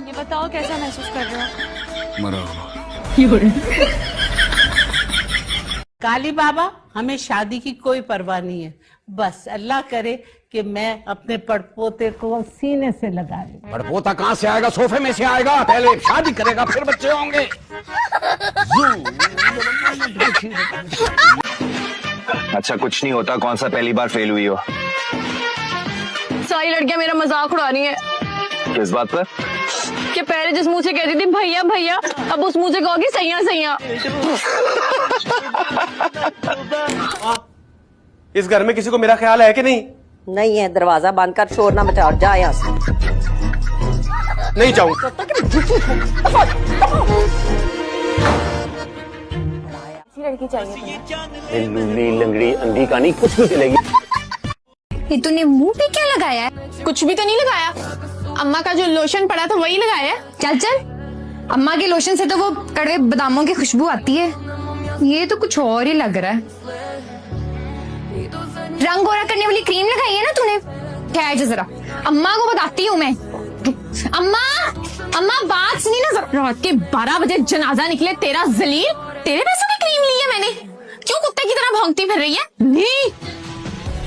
ये बताओ कैसा महसूस कर रहे हो? मरा हुआ। काली बाबा, हमें शादी की कोई परवाह नहीं है, बस अल्लाह करे कि मैं अपने पड़पोते को सीने से लगा लूं। पड़पोता कहाँ से आएगा? सोफे में से आएगा। पहले शादी करेगा फिर बच्चे होंगे। अच्छा कुछ नहीं होता, कौन सा पहली बार फेल हुई हो? सारी लड़कियां मेरा मजाक उड़ा रही है। किस बात पर? कि पहले जिस मुंह से कहती थी भैया भैया, अब उस मुंह से कहोगी सैया सैया। इस घर में किसी को मेरा ख्याल है कि नहीं? नहीं है, दरवाजा बंद कर, शोर ना मचा, जा यहाँ से। नहीं जाऊंगा। लड़की चाहिए लूली लंगड़ी अंधी का नहीं, कुछ भी चलेगी। ये तूने मुंह पे क्या लगाया है? कुछ भी तो नहीं लगाया, अम्मा का जो लोशन पड़ा था वही लगाया है। चल चल, अम्मा के लोशन से तो वो कड़वे बादामों की खुशबू आती है, ये तो कुछ और ही लग रहा है। रंग गोरा करने वाली क्रीम लगाई है ना तूने? ठहर जा जरा, अम्मा को बताती हूँ मैं। अम्मा अम्मा बात सुनी ना जरा। रात के 12 बजे जनाजा निकले तेरा जलील, तेरे पैसों की क्रीम ली है मैंने। क्यों कुत्ते की तरह भौंकती फिर रही है? नहीं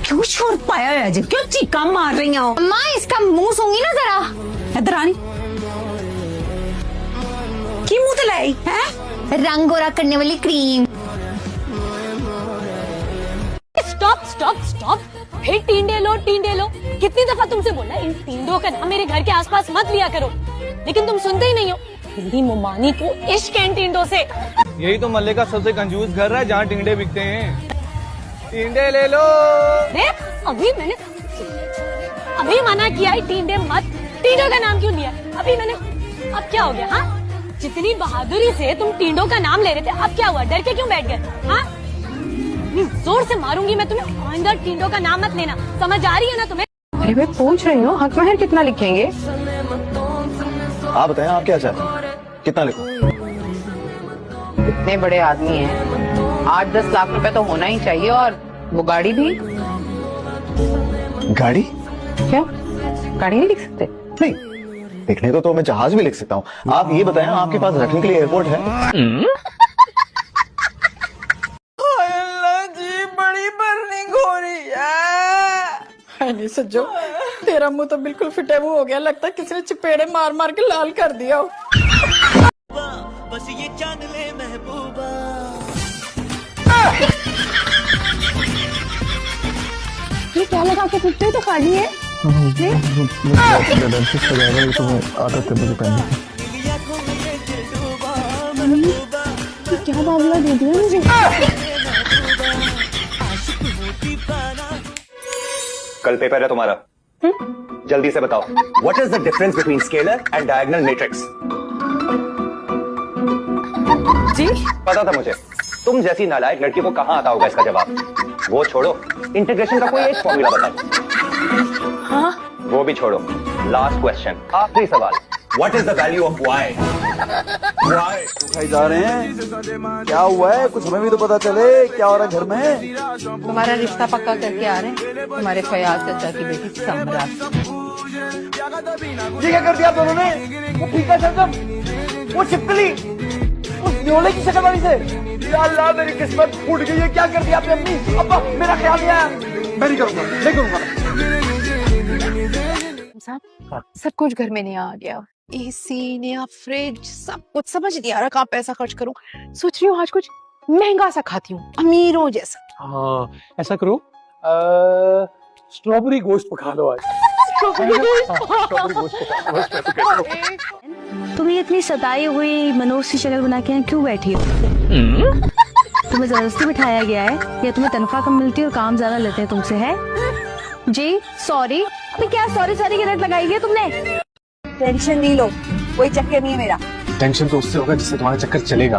क्यों शोर पाया है जी? क्यों चीका मार रही हो? अम्मा इसका मुंह सूंगी ना जरा। इधर आनी की मुंह तलाई है? रंग गोरा करने वाली क्रीम। स्टॉप स्टॉप स्टॉप, फिर टींडे लो टींडे लो। कितनी दफा तुमसे बोला इन टींडों का नाम मेरे घर के आसपास मत लिया करो, लेकिन तुम सुनते ही नहीं हो। मेरी मुमानी को इश्क है इन टींडों से। यही तो मल्ले का सबसे कंजूस घर है जहाँ टिंडे बिकते हैं। टिंडे ले लो। अभी मना किया है टींडे मत। टींडों का नाम क्यों लिया अभी मैंने? अब क्या हो गया? हाँ, जितनी बहादुरी से तुम टींडों का नाम ले रहे थे, अब क्या हुआ? डर के क्यों बैठ गए? हाँ, जोर से मारूंगी मैं तुम्हें। आइंदा टींडों का नाम मत लेना, समझ आ रही है ना तुम्हें? अरे मैं पूछ रही हूँ, हक महर कितना लिखेंगे? आप बताएं, आप क्या चाहते हैं? कितना लिखूं? इतने बड़े आदमी हैं, 8-10 लाख रुपए तो होना ही चाहिए। और वो गाड़ी भी। गाड़ी? क्या गाड़ी नहीं लिख सकते? नहीं, लिखने को तो मैं जहाज भी लिख सकता हूँ। आप ये बताएं, आपके पास रखने के लिए एयरपोर्ट है? जी बड़ी बर्निंग हो रही है। नहीं सज्जो, तेरा मुंह तो बिल्कुल फिटे मुंह हो गया, लगता है किसी ने चपेड़े मार मार के लाल कर दिया हो। बस ये जान ले महबूबा। ये क्या लगा के फिरते तो खाली है। क्या बाबला दे दिया मुझे? कल पेपर है तुम्हारा, जल्दी से बताओ। What is the difference between scalar and diagonal matrix? जी पता था मुझे, तुम जैसी नालायक लड़की को कहाँ आता होगा इसका जवाब। वो छोड़ो, इंटीग्रेशन का कोई एक फॉर्मूला बताओ। हाँ, वो भी छोड़ो, लास्ट क्वेश्चन, आखिरी सवाल। What is the value of y? Y खाई जा रहे हैं, क्या हुआ है? कुछ हमें भी तो पता चले, क्या हो रहा है घर में? तुम्हारा रिश्ता पक्का करके आ रहे हैं तुम्हारे फयाज चाचा की बेटी समरा। ये क्या कर दिया आप दोनों ने? वो फीका शलजम, वो छिपकली, उस न्योले की शक्ल वाली से। या अल्लाह, मेरी किस्मत फूट गई है। क्या कर दिया आपने अम्मी? अब्बा, मेरा ख्याल नहीं आया। मैं नहीं करूंगा, नहीं करूंगा। सब कुछ घर में नहीं आ गया, एसी नया फ्रिज, सब कुछ समझ नहीं आ रहा कहाँ पैसा खर्च करूं। सोच रही हूँ आज कुछ महंगा सा खाती हूँ, अमीरों जैसा। हाँ, ऐसा करो, स्ट्रॉबेरी गोश्त पका लो आज। स्ट्रॉबेरी गोश्त पका लो। तुम्हें इतनी सताई हुई मनोज की शक्ल बना के क्यों बैठी हो? तुम्हें जबरदस्ती बिठाया गया है या तुम्हें तनख्वाह कम मिलती है और काम ज्यादा लेते हैं तुमसे? है जी सॉरी। अभी क्या सॉरी सॉरी की रट लगाई है तुमने? टेंशन नहीं लो, कोई चक्कर नहीं है मेरा। टेंशन तो उससे होगा जिससे तुम्हारा चक्कर चलेगा।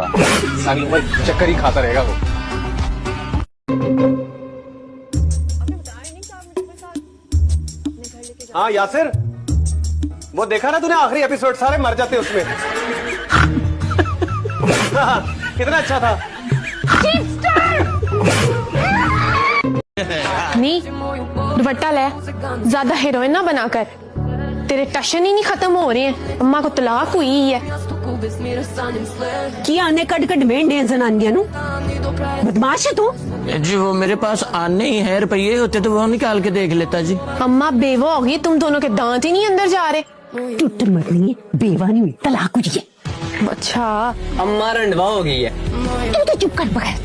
सारी उम्र चक्कर ही खाता रहेगा वो। हाँ यासिर, वो देखा ना तूने आखिरी एपिसोड, सारे मर जाते उसमें। कितना अच्छा था। नी दुपट्टा ले, ज्यादा हीरोइन ना बनाकर, तेरे टशन ही नहीं खत्म हो रहे हैं। अम्मा को तलाक हुई है। की आने कट कट मेंढे जनानियां नु बदमाश है तू। जी वो मेरे पास आने ही है, रुपये होते तो वो निकाल के देख लेता जी। अम्मा बेवा होगी, तुम दोनों के दांत ही नहीं अंदर जा रहे। टुट्टर मत नहीं है, बेवा नहीं हुई, तलाक हुई है। अच्छा अम्मा रंडवा हो गई है। तू तो चुप कर बगैर।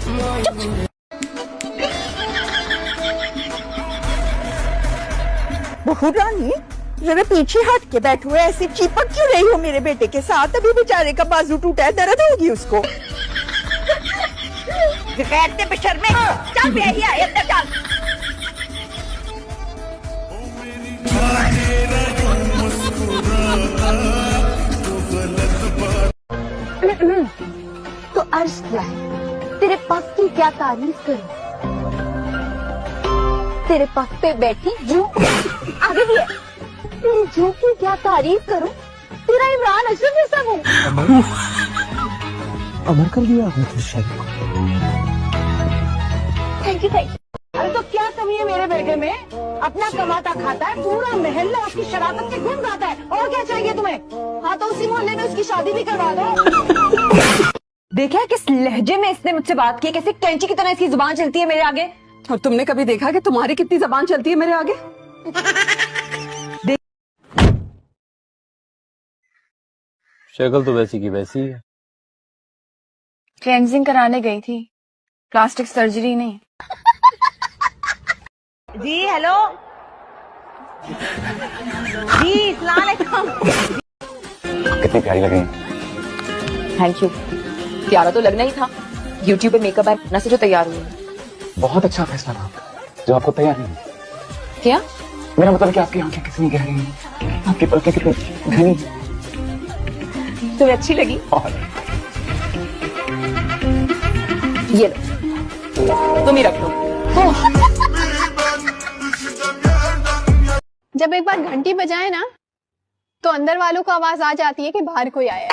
बहू रानी जरा पीछे हट के बैठो, ऐसे चिपक क्यों रही हो मेरे बेटे के साथ? अभी बेचारे का बाजू टूटा है, दर्द होगी उसको। गैरते बेशर्मे, चल बेहिया अंदर चल। तो अर्ज क्या है, तेरे पग की क्या तारीफ करूं? तेरे पग पे बैठी जू आगे भी है, तेरी जू की क्या तारीफ करूं? तेरा इमरान अशरफ जैसा हूँ। अमर कर दिया आपने तो शायद। Thank you thank you. अरे तो क्या कमी है मेरे बेटे में? अपना कमाता खाता है, पूरा मोहल्ला उसकी शरारत से घूम जाता है। और क्या चाहिए तुम्हें? हाँ तो उसी मोहल्ले में उसकी शादी भी करवा दो। देखा किस लहजे में इसने मुझसे बात की, कैसे कैंची की तरह इसकी जुबान चलती है मेरे आगे। और तुमने कभी देखा कि तुम्हारी कितनी जबान चलती है मेरे आगे? शक्ल तो वैसी की वैसी है। क्लेंजिंग कराने गई थी, प्लास्टिक सर्जरी नहीं। जी हेलो जी, सलाम अलैकुम। कितनी प्यारी लग रही है। Thank you. प्यारा तो लगना ही था, यूट्यूब पे मेकअप ऐप न से जो तैयार हुई। बहुत अच्छा फैसला था आपका, जो आपको तैयार नहीं है। क्या? मेरा मतलब कि आपकी आंखें कितनी गहरी हैं, आपकी पलकें कितनी घनी हैं। तुम्हें अच्छी लगी? ये लो, तुम ही रख लो। जब एक बार घंटी बजाए ना तो अंदर वालों को आवाज आ जाती है कि बाहर कोई आया है।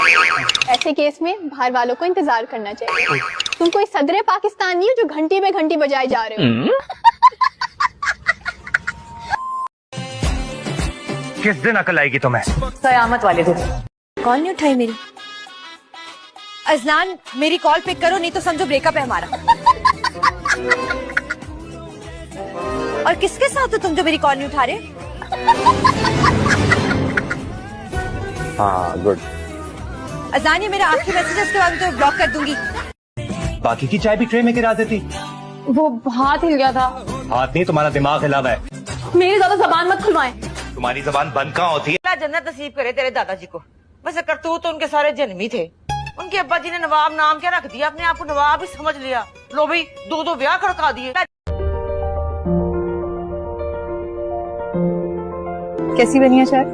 ऐसे केस में बाहर वालों को इंतजार करना चाहिए। तुम कोई सदरे पाकिस्तान नहीं हो जो घंटी पे घंटी बजाए जा रहे हो। किस दिन अकल आएगी तुम्हें? कयामत वाले दिन। कॉल नहीं उठाई मेरी। अजलान मेरी कॉल पिक करो, नहीं तो समझो ब्रेकअप है हमारा। और किसके साथ हो तुम जो मेरी कॉल नहीं उठा रहे? हाँ गुड। अजलान ये मेरा आखिरी मैसेज है, उसके बाद मैं तो ब्लॉक कर दूंगी। बाकी की चाय भी ट्रे में गिरा देती। वो हाथ हिल गया था। हाथ नहीं, तुम्हारा दिमाग हिला हुआ है। मेरी ज्यादा जबान मत खुलवाएं। तुम्हारी जबान बंद कहाँ होती है? जन्नत नसीब करे तेरे दादाजी को। वैसे करतूत तो उनके सारे जन्मी थे। उनके अब्बा जी ने नवाब नाम क्या रख दिया, अपने आप को नवाब ही समझ लिया। लो भाई, दो ब्याह खड़का दिए। कैसी बनी है चाय?